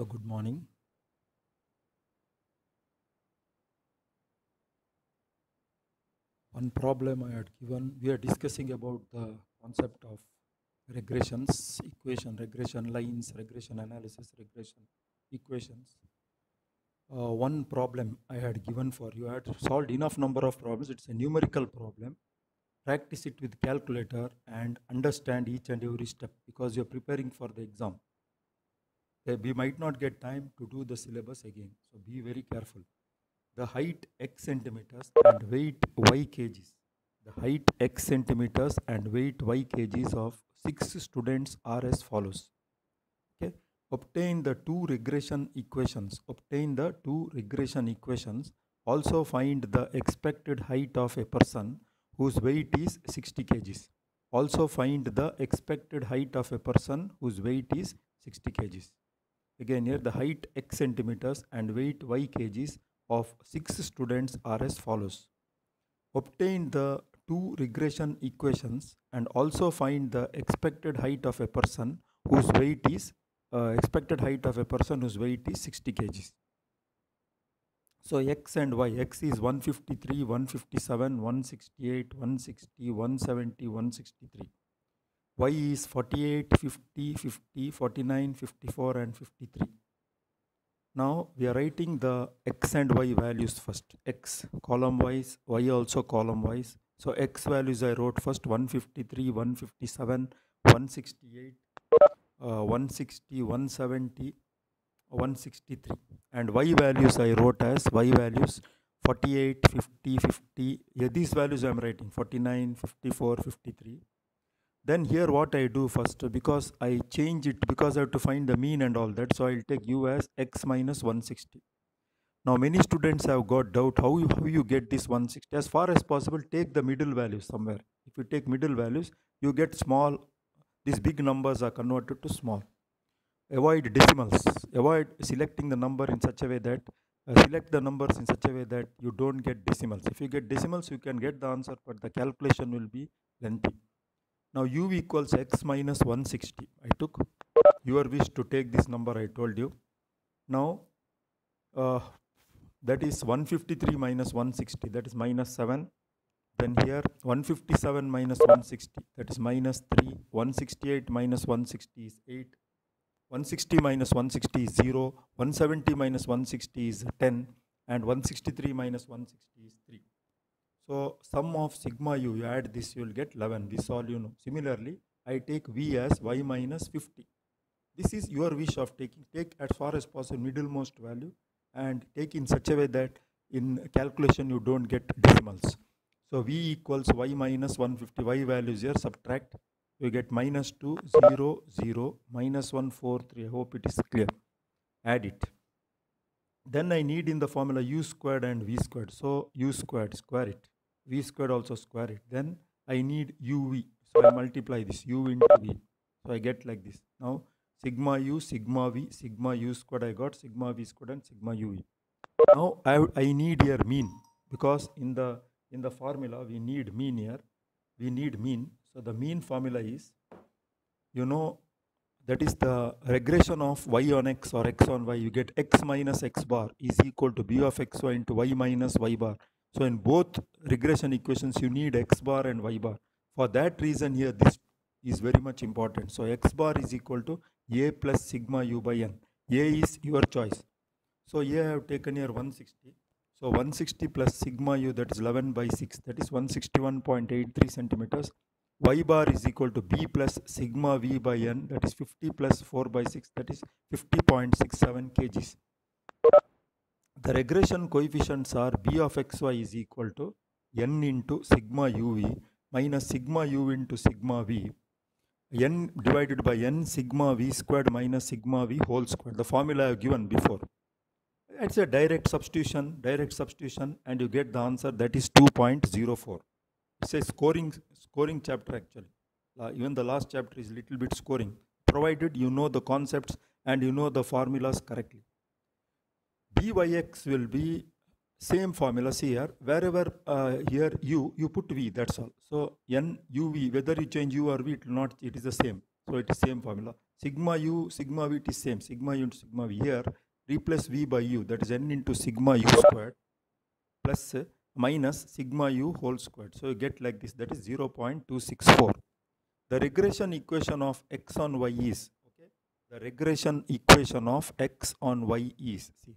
So good morning. One problem I had given, we are discussing about the concept of regressions, regression lines, regression analysis, regression equations. One problem I had given for you, I had solved enough number of problems. It's a numerical problem. Practice it with calculator and understand each and every step because you're preparing for the exam. We might not get time to do the syllabus again. So be very careful. The height x centimeters and weight y kgs. The height x centimeters and weight y kgs of 6 students are as follows. Okay. Obtain the two regression equations. Obtain the two regression equations. Also find the expected height of a person whose weight is 60 kgs. Also find the expected height of a person whose weight is 60 kgs. Again here the height x centimeters and weight y kgs of 6 students are as follows. Obtain the two regression equations and also find the expected height of a person whose weight is 60 kgs. So x and y, x is 153, 157, 168, 160, 170, 163. Y is 48, 50, 50, 49, 54 and 53. Now we are writing the x and y values first. X column wise, y also column wise. So x values I wrote first 153, 157, 168, 160, 170, 163. And y values I wrote as y values 48, 50, 50. Yeah, these values I am writing 49, 54, 53. Then here what I do first, because I change it because I have to find the mean and all that. So I'll take u as x minus 160. Now many students have got doubt how you get this 160. As far as possible, take the middle values somewhere. If you take middle values, you get small. These big numbers are converted to small. Avoid decimals. Avoid selecting the number in such a way that select the numbers in such a way that you don't get decimals. If you get decimals, you can get the answer, but the calculation will be lengthy. Now u equals x minus 160. I took your wish to take this number I told you. Now that is 153 minus 160, that is minus 7. Then here 157 minus 160, that is minus 3. 168 minus 160 is 8. 160 minus 160 is 0. 170 minus 160 is 10. And 163 minus 160 is 3. So sum of sigma u, you add this, you will get 11. This all you know. Similarly, I take v as y minus 50. This is your wish of taking. Take as far as possible middlemost value and take in such a way that in calculation you don't get decimals. So v equals y minus 150. Y values here, subtract. You get minus 2, 0, 0, minus 1, 4, 3. I hope it is clear. Add it. Then I need in the formula u squared and v squared. So u squared, square it. V squared also square it. Then I need uv. So I multiply this u into v. So I get like this. Now sigma u, sigma v, sigma u squared I got, sigma v squared and sigma uv. Now I need here mean, because in the formula we need mean here. We need mean. So the mean formula is, you know, that is the regression of y on x or x on y. You get x minus x bar is equal to b of xy into y minus y bar. So in both regression equations, you need x bar and y bar. For that reason here, this is very much important. So x bar is equal to a plus sigma u by n. A is your choice. So here I have taken here 160. So 160 plus sigma u, that is 11 by 6, that is 161.83 centimeters. Y bar is equal to b plus sigma v by n, that is 50 plus 4 by 6, that is 50.67 kgs. The regression coefficients are b of xy is equal to n into sigma uv minus sigma u into sigma v, n divided by n sigma v squared minus sigma v whole squared. The formula I have given before. It's a direct substitution, and you get the answer, that is 2.04. It's a scoring chapter actually. Even the last chapter is little bit scoring, provided you know the concepts and you know the formulas correctly. Byx will be same formula. See here, wherever here you put v, that's all. So n uv, whether you change u or v, it will not, it is the same. So it is same formula. Sigma u, sigma v, it is same. Sigma u into sigma v. Here, replace v by u, that is n into sigma u squared plus minus sigma u whole squared. So you get like this, that is 0.264. The regression equation of x on y is, okay, the regression equation of x on y is, see,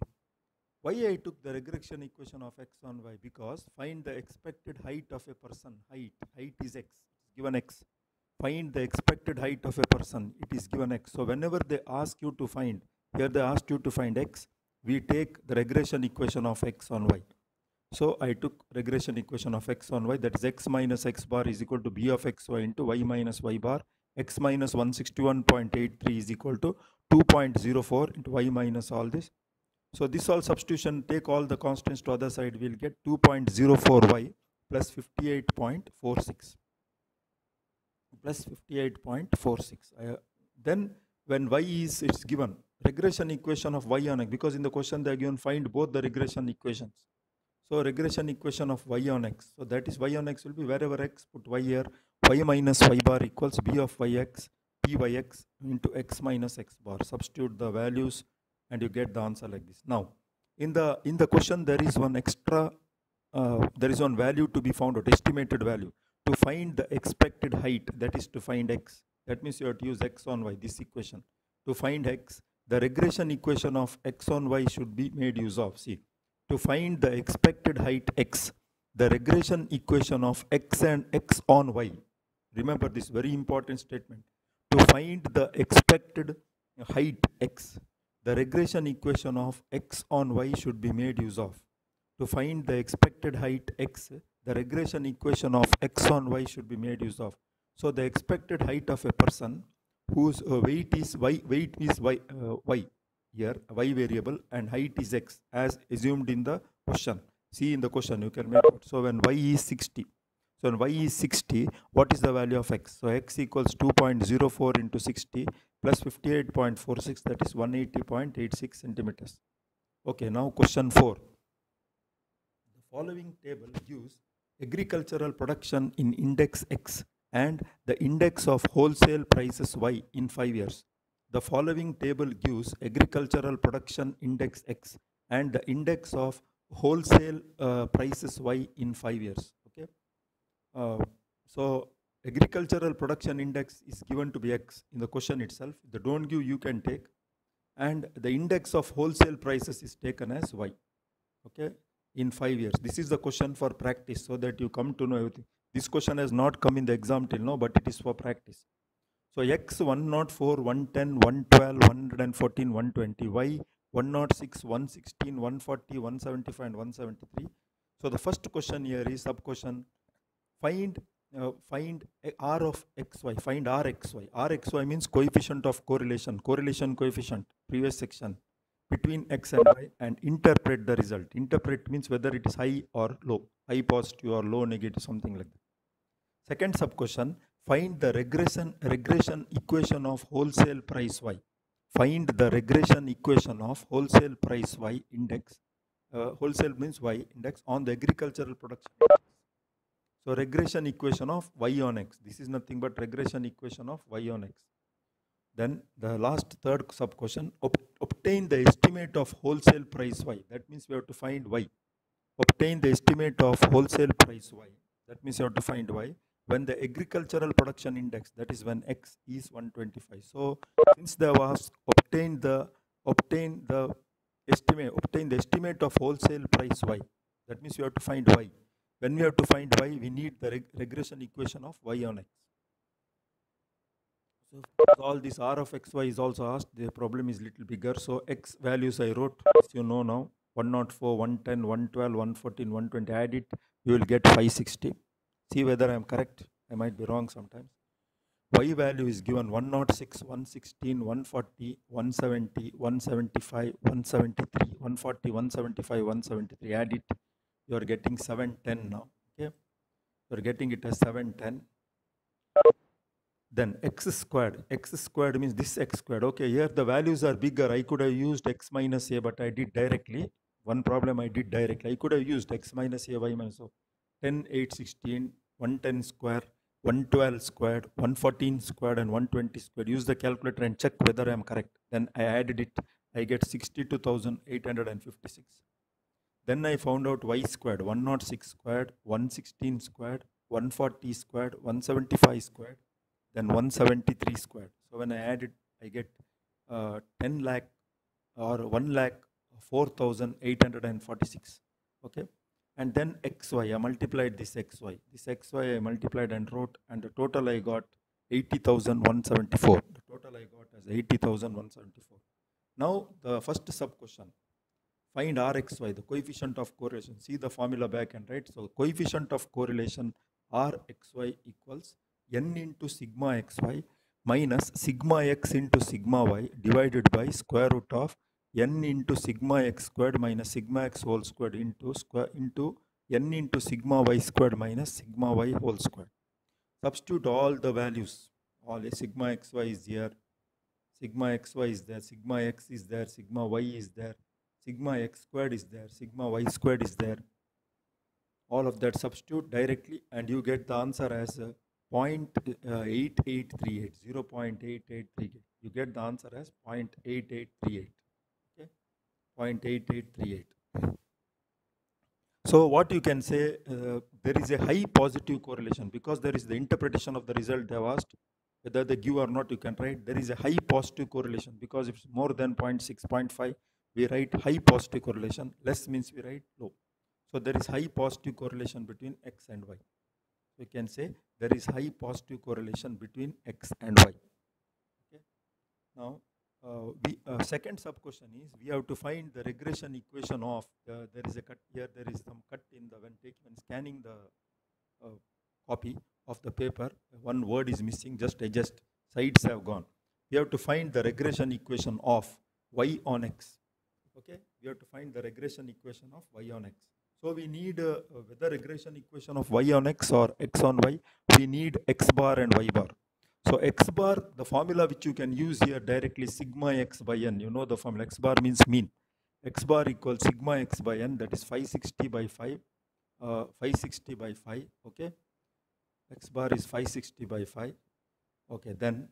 why I took the regression equation of x on y? Because find the expected height of a person. Height is x, given x. Find the expected height of a person, it is given x. So whenever they ask you to find, here they asked you to find x, we take the regression equation of x on y. So I took regression equation of x on y, that is x minus x bar is equal to b of xy into y minus y bar. X minus 161.83 is equal to 2.04 into y minus all this. So this all substitution, take all the constants to other side, we'll get 2.04y plus 58.46 plus 58.46. Then when y is, it's given regression equation of y on x, because in the question they are given find both the regression equations. So regression equation of y on x, so that is y on x will be wherever x, put y here, y minus y bar equals b of yx p by x into x minus x bar. Substitute the values and you get the answer like this. Now in the question there is one extra, there is one value to be found out, estimated value. To find the expected height, that is to find x, that means you have to use x on y, this equation. To find x, the regression equation of x on y should be made use of. See, to find the expected height x, the regression equation of x and x on y, remember this very important statement, to find the expected height x, the regression equation of x on y should be made use of. To find the expected height x, the regression equation of x on y should be made use of. So the expected height of a person whose weight is y, y here, y variable, and height is x as assumed in the question. See in the question you can make it. So when y is 60, so when y is 60, what is the value of x? So x equals 2.04 into 60 plus 58.46, that is 180.86 centimeters. Okay, now question 4. The following table gives agricultural production in index x and the index of wholesale prices y in 5 years. The following table gives agricultural production index x and the index of wholesale prices y in 5 years. Okay. So agricultural production index is given to be x in the question itself. If they don't give, you can take, and the index of wholesale prices is taken as y. Okay, in 5 years. This is the question for practice, so that you come to know everything. This question has not come in the exam till now, but it is for practice. So x 104, 110, 112, 114, 120, y 106, 116, 140, 175 and 173. So the first question here is sub question, find r of xy, find r xy. R xy means coefficient of correlation coefficient, previous section, between x and y, and interpret the result. Interpret means whether it is high or low, high positive or low negative, something like that. Second sub question, find the regression equation of wholesale price y. Find the regression equation of wholesale price y index. Wholesale means y index on the agricultural production index. So regression equation of y on x. This is nothing but regression equation of y on x. Then the last third sub question, obtain the estimate of wholesale price y. That means we have to find y. Obtain the estimate of wholesale price y. That means you have to find y when the agricultural production index, that is when x is 125. So since there was obtain the estimate of wholesale price y, that means you have to find y. When we have to find y, we need the regression equation of y on x. So all this r of xy is also asked. The problem is little bigger. So x values I wrote, as you know now, 104, 110, 112, 114, 120. Add it, you will get 560. See whether I am correct. I might be wrong sometimes. Y value is given 106, 116, 140, 170, 175, 173, 140, 175, 173. Add it, you are getting 710 now. Okay, you are getting it as 710. Then x squared means this x squared. Okay, here the values are bigger. I could have used x minus a, but I did directly. One problem I did directly. I could have used x minus a, y minus, so 10, 8, 16, 110 square, 112 squared, 114 squared, and 120 squared. Use the calculator and check whether I am correct. Then I added it. I get 62,856. Then I found out y squared, 106 squared, 116 squared, 140 squared, 175 squared, then 173 squared. So when I add it, I get 10 lakh or 1 lakh 4,846. Okay. And then xy, I multiplied this xy. This xy I multiplied and wrote, and the total I got 80,174. The total I got as 80,174. Now the first sub question. Find Rxy, the coefficient of correlation. See the formula back and right. So coefficient of correlation Rxy equals n into sigma xy minus sigma x into sigma y divided by square root of n into sigma x squared minus sigma x whole squared into n into sigma y squared minus sigma y whole squared. Substitute all the values. All sigma xy is here, sigma xy is there, sigma x is there, sigma y is there, sigma x squared is there, sigma y squared is there. All of that substitute directly and you get the answer as 0.8838, 0.8838. You get the answer as 0.8838. Okay, 0.8838. So what you can say, there is a high positive correlation because there is the interpretation of the result they have asked. Whether they give or not, you can write there is a high positive correlation because if it's more than 0.6, 0.5, we write high positive correlation. Less means we write low. So there is high positive correlation between x and y. So you can say there is high positive correlation between x and y. Okay. Now, second sub question is we have to find the regression equation of there is a cut here. There is some cut in the when scanning the copy of the paper. One word is missing. Just adjust. Sides have gone. We have to find the regression equation of y on x. Okay, we have to find the regression equation of y on x. So we need whether regression equation of y on x or x on y, we need x bar and y bar. So x bar, the formula which you can use here directly, sigma x by n. You know the formula. X bar means mean. X bar equals sigma x by n, that is 560 by 5. 560 by 5. Okay. X bar is 560 by 5. Okay, then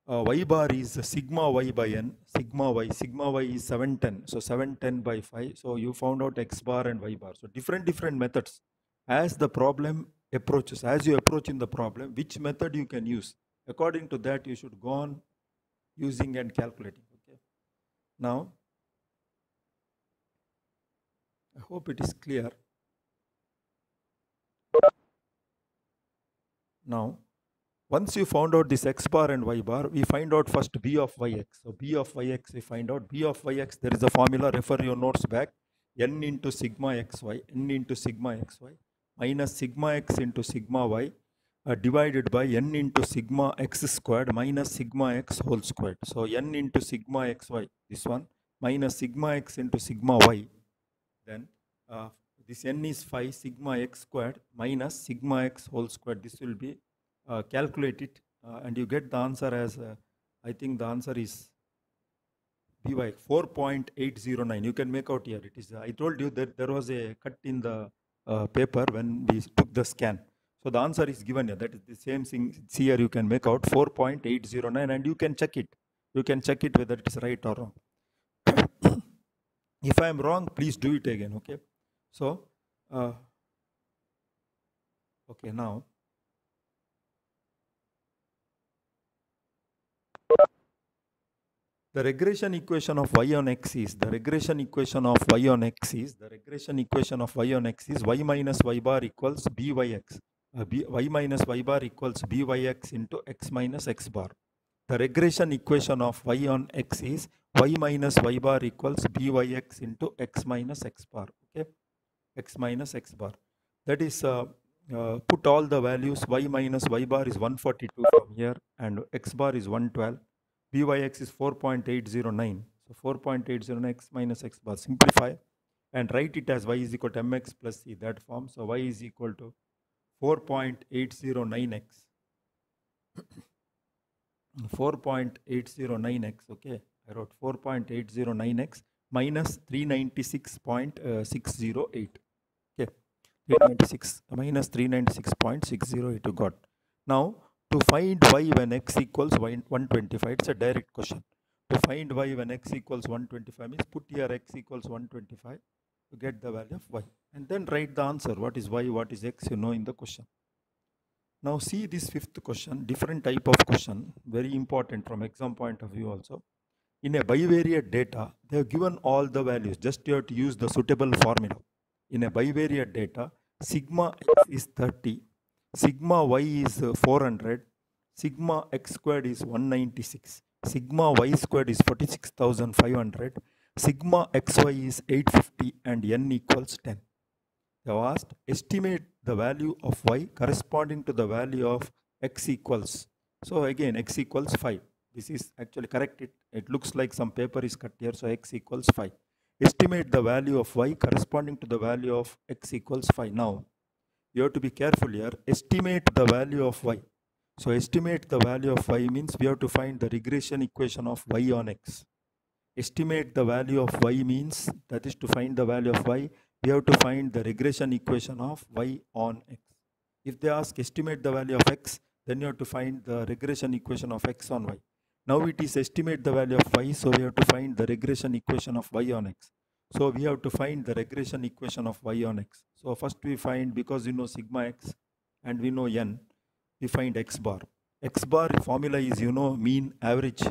y bar is sigma y by n, sigma y is 710, so 710 by 5. So you found out x bar and y bar. So different methods. As the problem approaches, as you approach in the problem, which method you can use. According to that, you should go on using and calculating. Okay. Now, I hope it is clear. Now, once you found out this x bar and y bar, we find out first b of yx. So b of yx, we find out b of yx. There is a formula. Refer your notes back. N into sigma xy, n into sigma xy minus sigma x into sigma y divided by n into sigma x squared minus sigma x whole squared. So n into sigma xy, this one, minus sigma x into sigma y. Then this n is 5 sigma x squared minus sigma x whole squared. This will be calculate it and you get the answer as I think the answer is by 4.809. You can make out here. It is. I told you that there was a cut in the paper when we took the scan. So the answer is given here. That is the same thing. See here, you can make out 4.809, and you can check it. You can check it whether it is right or wrong. If I am wrong, please do it again. Okay. So, okay, now. The regression equation of y on x is y minus y bar equals byx. Y minus y bar equals byx into x minus x bar. The regression equation of y on x is y minus y bar equals byx into x minus x bar. Okay, x minus x bar. That is put all the values. Y minus y bar is 142 from here, and x bar is 112. Byx is 4.809. So 4.809 x minus x bar. Simplify and write it as y is equal to mx plus c, that form. So y is equal to 4.809x. 4.809x. Okay, I wrote 4.809x minus 396.608. Okay, 396 minus 396.60 it got. Now to find y when x equals 125, it's a direct question. To find y when x equals 125 means put here x equals 125 to get the value of y, and then write the answer. What is y, what is x, you know in the question. Now see this fifth question, different type of question, very important from exam point of view also. In a bivariate data, they have given all the values, just you have to use the suitable formula. In a bivariate data, sigma x is 30, sigma y is 400, sigma x squared is 196, sigma y squared is 46,500, sigma xy is 850, and n equals 10. They have asked estimate the value of y corresponding to the value of x equals. So again x equals 5. This is actually correct. It looks like some paper is cut here. So x equals 5. Estimate the value of y corresponding to the value of x equals 5. Now you have to be careful here. Estimate the value of y. So estimate the value of y means we have to find the regression equation of y on x. Estimate the value of y means that is to find the value of y, we have to find the regression equation of y on x. If they ask estimate the value of x, then you have to find the regression equation of x on y. Now it is estimate the value of y, so we have to find the regression equation of y on x. So we have to find the regression equation of y on x. So first we find, because we know sigma x and we know n, we find x bar. X bar formula is, you know, mean average.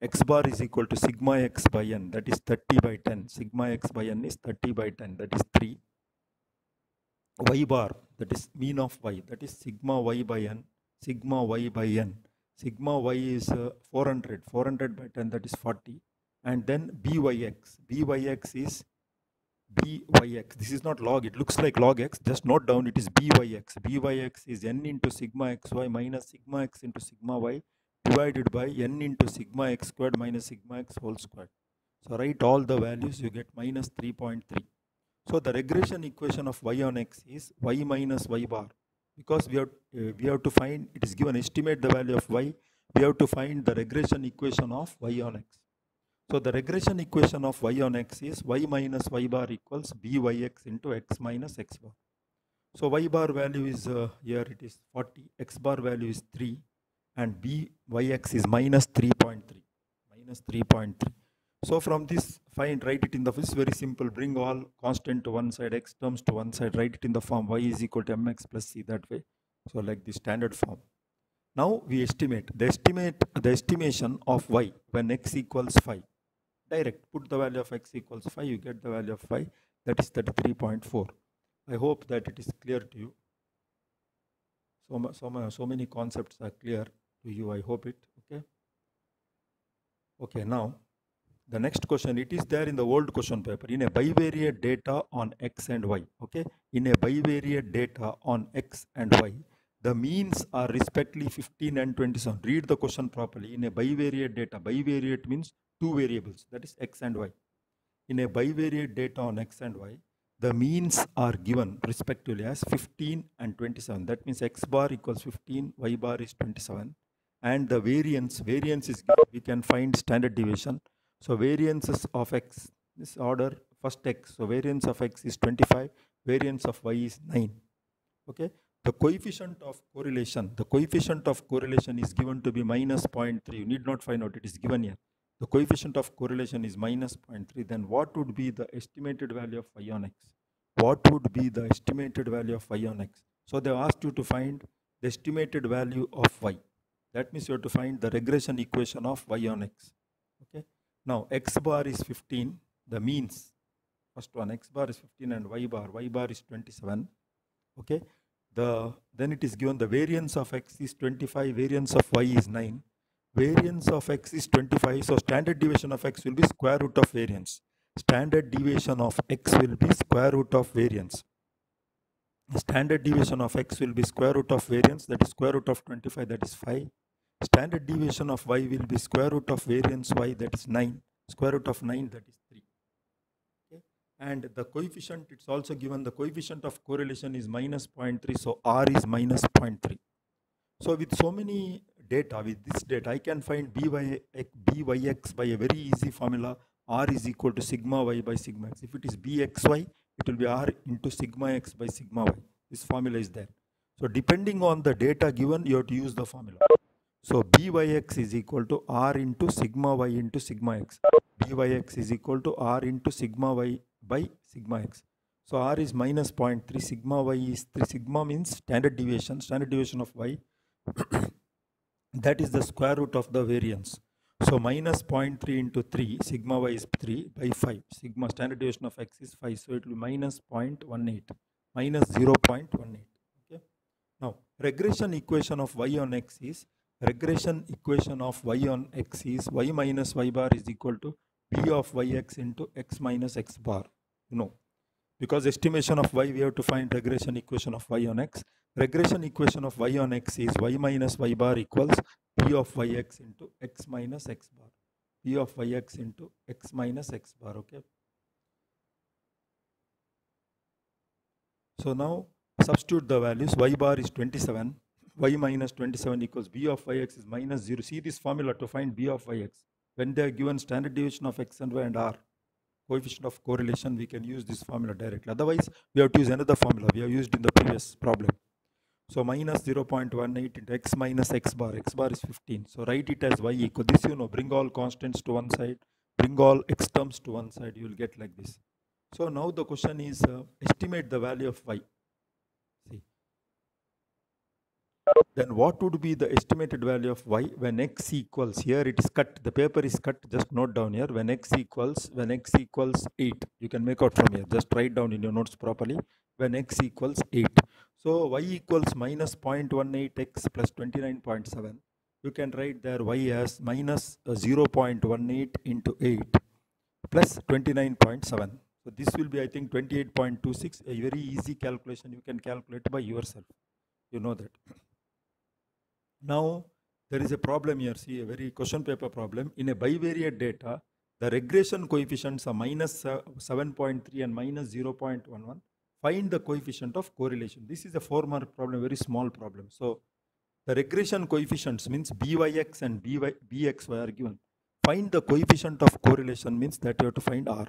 X bar is equal to sigma x by n, that is 30 by 10. Sigma x by n is 30 by 10, that is 3. Y bar, that is mean of y, that is sigma y by n, sigma y by n. Sigma y is 400, 400 by 10, that is 40. And then byx, byx is byx. This is not log, it looks like log x, just note down it is byx. Byx is n into sigma xy minus sigma x into sigma y divided by n into sigma x squared minus sigma x whole squared. So write all the values, you get minus 3.3. So the regression equation of y on x is y minus y bar. Because we have to find, it is given estimate the value of y, we have to find the regression equation of y on x. So the regression equation of y on x is y minus y bar equals byx into x minus x bar. So y bar value is here it is 40, x bar value is 3, and byx is minus 3.3. Minus 3.3. So from this, find, write it in the, this is very simple. Bring all constant to one side, x terms to one side, write it in the form y is equal to mx plus c, that way. So like the standard form. Now we estimate the estimation of y when x equals 5. Direct, put the value of x equals 5, you get the value of 5, that is 33.4. I hope that it is clear to you. So many concepts are clear to you, I hope it. Okay, now the next question, it is there in the old question paper. In a bivariate data on x and y, okay, in a bivariate data on x and y, the means are respectively 15 and 27. Read the question properly. In a bivariate data, bivariate means two variables, that is x and y. In a bivariate data on x and y, the means are given respectively as 15 and 27. That means x bar equals 15, y bar is 27. And the variance is given. We can find standard deviation. So variances of x, this order, first x. So variance of x is 25, variance of y is 9. Okay. The coefficient of correlation is given to be minus 0.3. You need not find out, it is given here. The coefficient of correlation is minus 0.3. Then what would be the estimated value of y on x? What would be the estimated value of y on x? So they asked you to find the estimated value of y. That means you have to find the regression equation of y on x. Okay. Now x bar is 15, the means, first one, x bar is 15 and y bar is 27. Okay. Then it is given the variance of x is 25, variance of y is 9. Variance of x is 25, so standard deviation of x will be square root of variance. Standard deviation of x will be square root of variance. Standard deviation of x will be square root of variance, that is square root of 25, that is 5. Standard deviation of y will be square root of variance y, that is 9. Square root of 9, that is 3. Okay. And the coefficient, it's also given, the coefficient of correlation is minus 0.3, so r is minus 0.3. So with so many data, with this data, I can find byx by a very easy formula. R is equal to sigma y by sigma x. If it is bxy, it will be R into sigma x by sigma y. This formula is there. So depending on the data given, you have to use the formula. So byx is equal to R into sigma y into sigma x. Byx is equal to R into sigma y by sigma x. So R is minus 0.3, sigma y is 3. Sigma means standard deviation of y. That is the square root of the variance. So minus 0.3 into 3, sigma y is 3 by 5. Sigma standard deviation of x is 5. So it will be minus 0.18, minus 0.18. Okay. Now, regression equation of y on x is, y minus y bar is equal to b of yx into x minus x bar. You know, because estimation of y, we have to find regression equation of y on x. Regression equation of y on x is y minus y bar equals p of yx into x minus x bar. P of yx into x minus x bar. Okay. So now substitute the values. Y bar is 27. Y minus 27 equals b of yx is minus 0. See this formula to find b of yx. When they are given standard deviation of x and y and r, coefficient of correlation, we can use this formula directly. Otherwise, we have to use another formula we have used in the previous problem. So minus 0.18 into x minus x bar is 15. So write it as y equal this, you know, bring all constants to one side, bring all x terms to one side, you will get like this. So now the question is estimate the value of y. See, then what would be the estimated value of y when x equals, here it is cut, the paper is cut, just note down here, when x equals 8, you can make out from here, just write down in your notes properly, when x equals 8. So y equals minus 0.18x plus 29.7. You can write there y as minus 0.18 into 8 plus 29.7. So this will be, I think, 28.26. A very easy calculation. You can calculate by yourself. You know that. Now, there is a problem here. See, a very question paper problem. In a bivariate data, the regression coefficients are minus 7.3 and minus 0.11. Find the coefficient of correlation. This is a 4-mark problem, very small problem. So the regression coefficients means byx and bxy are given. Find the coefficient of correlation means that you have to find r.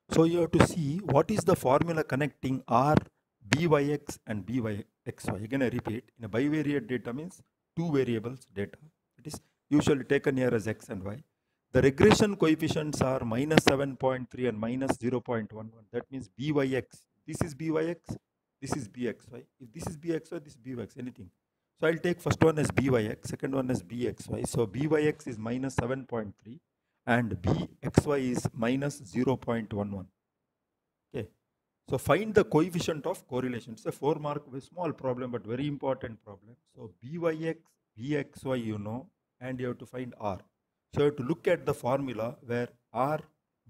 So you have to see what is the formula connecting r, byx and byxy. Again I repeat, in a bivariate data means two variables data. It is usually taken here as x and y. The regression coefficients are minus 7.3 and minus 0.11. That means byx. This is byx, this is bxy. If this is bxy, this is byx, anything. So I'll take first one as byx, second one as bxy. So byx is minus 7.3 and bxy is minus 0.11. Okay. So find the coefficient of correlation. It's a 4-mark, small problem, but very important problem. So byx, bxy, you know, and you have to find r. So you have to look at the formula where r,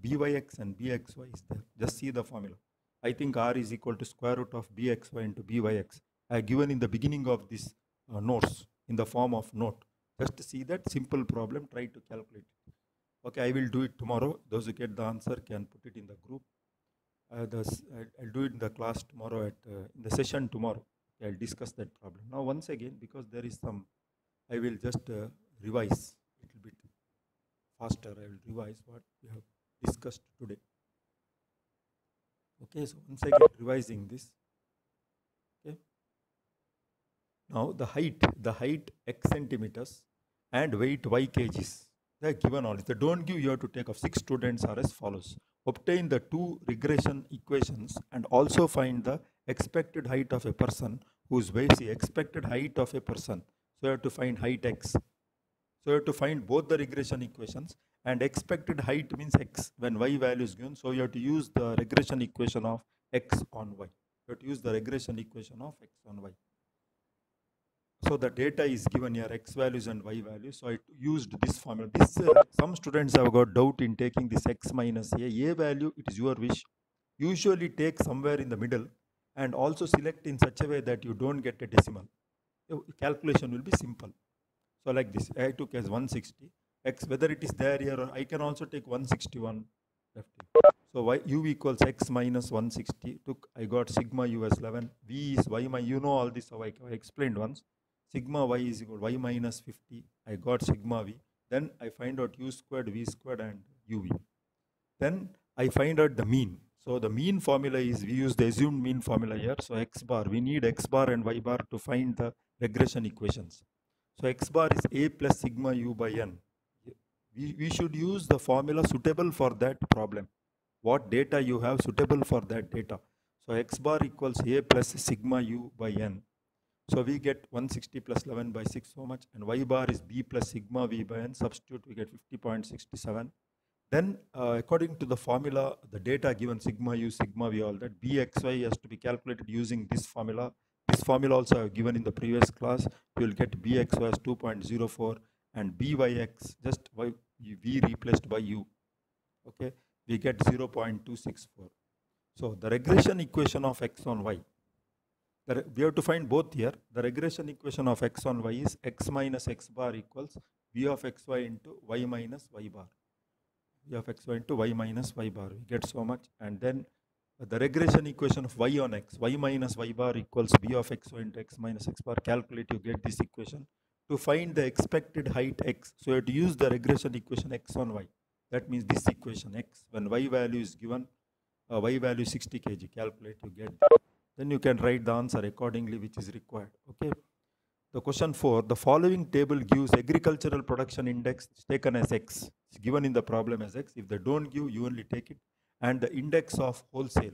byx and bxy is there. Just see the formula. I think r is equal to square root of bxy into byx. I have given in the beginning of this notes in the form of note. Just to see that simple problem, try to calculate it. Okay, I will do it tomorrow. Those who get the answer can put it in the group. I'll do it in the class tomorrow, in the session tomorrow. I'll discuss that problem. Now once again, because there is some, I will just revise a little bit faster. I will revise what we have discussed today. Okay, so once again revising this. Okay. Now the height x centimeters and weight y kgs. They are given all. If they don't give, you have to take off. 6 students are as follows. Obtain the 2 regression equations and also find the expected height of a person whose weight is expected height of a person. So you have to find height x. So you have to find both the regression equations, and expected height means x when y value is given. So you have to use the regression equation of x on y. You have to use the regression equation of x on y. So the data is given here, x values and y values. So I used this formula. This some students have got doubt in taking this x minus a value. It is your wish. Usually take somewhere in the middle and also select in such a way that you don't get a decimal. Your calculation will be simple. So like this, I took as 160. X, whether it is there here, or I can also take 161 left. So y u equals x minus 160. I got sigma u as 11. V is y minus, you know all this, so I explained once. Sigma y is equal to y minus 50. I got sigma v. Then I find out u squared, v squared and uv. Then I find out the mean. So the mean formula is, we use the assumed mean formula here. So x bar, we need x bar and y bar to find the regression equations. So x bar is a plus sigma u by n. We should use the formula suitable for that problem. What data you have suitable for that data. So x bar equals a plus sigma u by n. So we get 160 plus 11 by 6, so much, and y bar is b plus sigma v by n. Substitute, we get 50.67. Then according to the formula, the data given sigma u, sigma v, all that, bxy has to be calculated using this formula. This formula also I have given in the previous class. You will get bxy as 2.04 and byx just y, v replaced by u. Okay, we get 0.264. So the regression equation of x on y, we have to find both here. The regression equation of x on y is x minus x bar equals v of xy into y minus y bar. V of xy into y minus y bar. We get so much. And then the regression equation of y on x, y minus y bar equals v of xy into x minus x bar. Calculate, you get this equation. To find the expected height x, so you have to use the regression equation x on y. That means this equation x, when y value is given, y value 60 kg, calculate, you get that. Then you can write the answer accordingly which is required. Okay. The question 4, the following table gives agricultural production index taken as x. It's given in the problem as x. If they don't give, you only take it. And the index of wholesale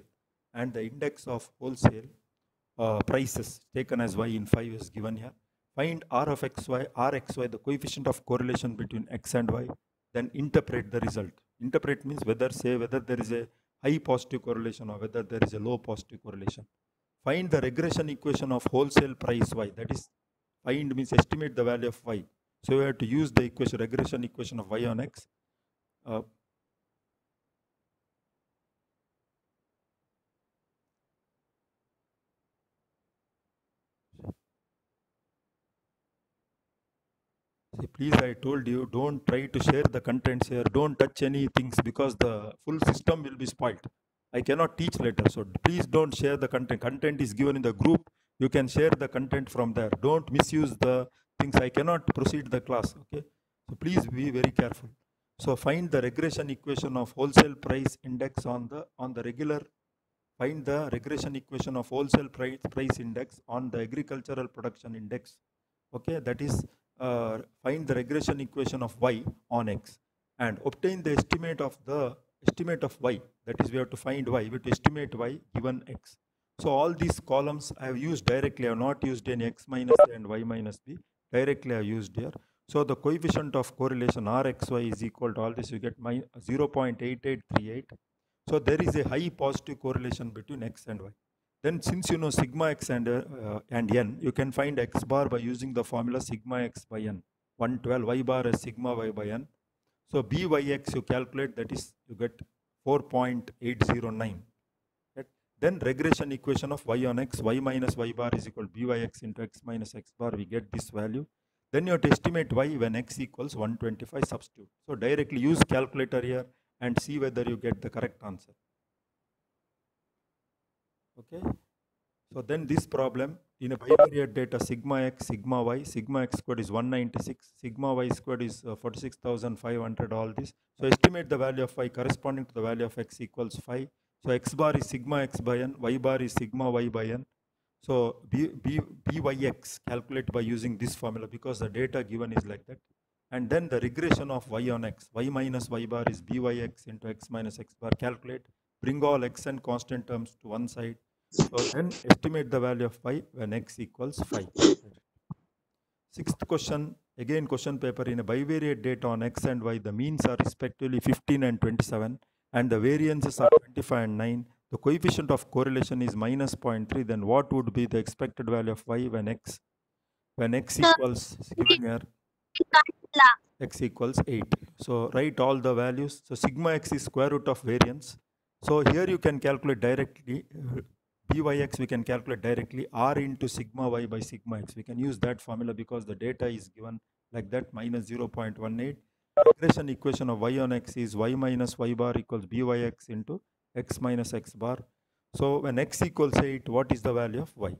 prices taken as y in 5 is given here. Find r of xy, rxy, the coefficient of correlation between x and y. Then interpret the result. Interpret means whether there is a high positive correlation or whether there is a low positive correlation. Find the regression equation of wholesale price y. That is, find means estimate the value of y. So we have to use the equation, regression equation of y on x. See, please, I told you, don't try to share the contents here. Don't touch any things because the full system will be spoiled. I cannot teach later. So please don't share the content. Content is given in the group. You can share the content from there. Don't misuse the things. I cannot proceed the class. Okay. So please be very careful. So find the regression equation of wholesale price index on the regular. Find the regression equation of wholesale price index on the agricultural production index. Okay, that is, find the regression equation of y on x and obtain the estimate of y. That is, we have to find y. We have to estimate y given x. So all these columns I have used directly. I have not used any x minus a and y minus b. Directly I have used here. So the coefficient of correlation rxy is equal to all this. You get 0.8838. So there is a high positive correlation between x and y. Then since you know sigma x and n, you can find x bar by using the formula sigma x by n. 112, y bar is sigma y by n. So byx you calculate, that is, you get 4.809. Right? Then regression equation of y on x, y minus y bar is equal to byx into x minus x bar. We get this value. Then you have to estimate y when x equals 125, substitute. So directly use calculator here and see whether you get the correct answer. Okay. So then this problem, in a bivariate data, sigma x squared is 196, sigma y squared is 46,500, all this. So estimate the value of y corresponding to the value of x equals 5. So x bar is sigma x by n, y bar is sigma y by n. So byx calculate by using this formula because the data given is like that. And then the regression of y on x, y minus y bar is byx into x minus x bar. Calculate, bring all x and constant terms to one side. So then estimate the value of y when x equals 5. Sixth question, again question paper, in a bivariate data on x and y, the means are respectively 15 and 27 and the variances are 25 and 9. The coefficient of correlation is minus 0.3. Then what would be the expected value of y when x equals, given here, x equals 8. So write all the values. So sigma x is square root of variance. So here you can calculate directly, byx we can calculate directly, r into sigma y by sigma x. We can use that formula because the data is given like that, minus 0.18. Regression equation of y on x is y minus y bar equals byx into x minus x bar. So when x equals 8, what is the value of y?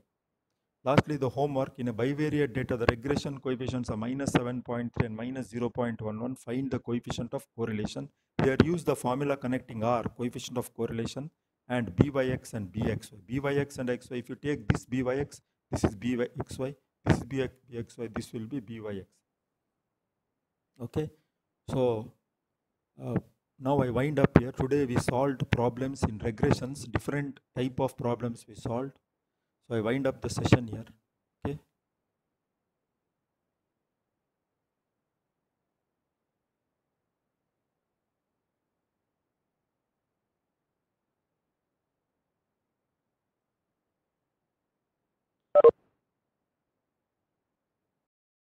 Lastly, the homework, in a bivariate data, the regression coefficients are minus 7.3 and minus 0.11. Find the coefficient of correlation. Here use the formula connecting R, coefficient of correlation, and byx and bxy. Byx and xy, if you take this byx, this is bxy, this is bxy, this will be byx. Okay, so now I wind up here. Today we solved problems in regressions, different type of problems we solved. So I wind up the session here.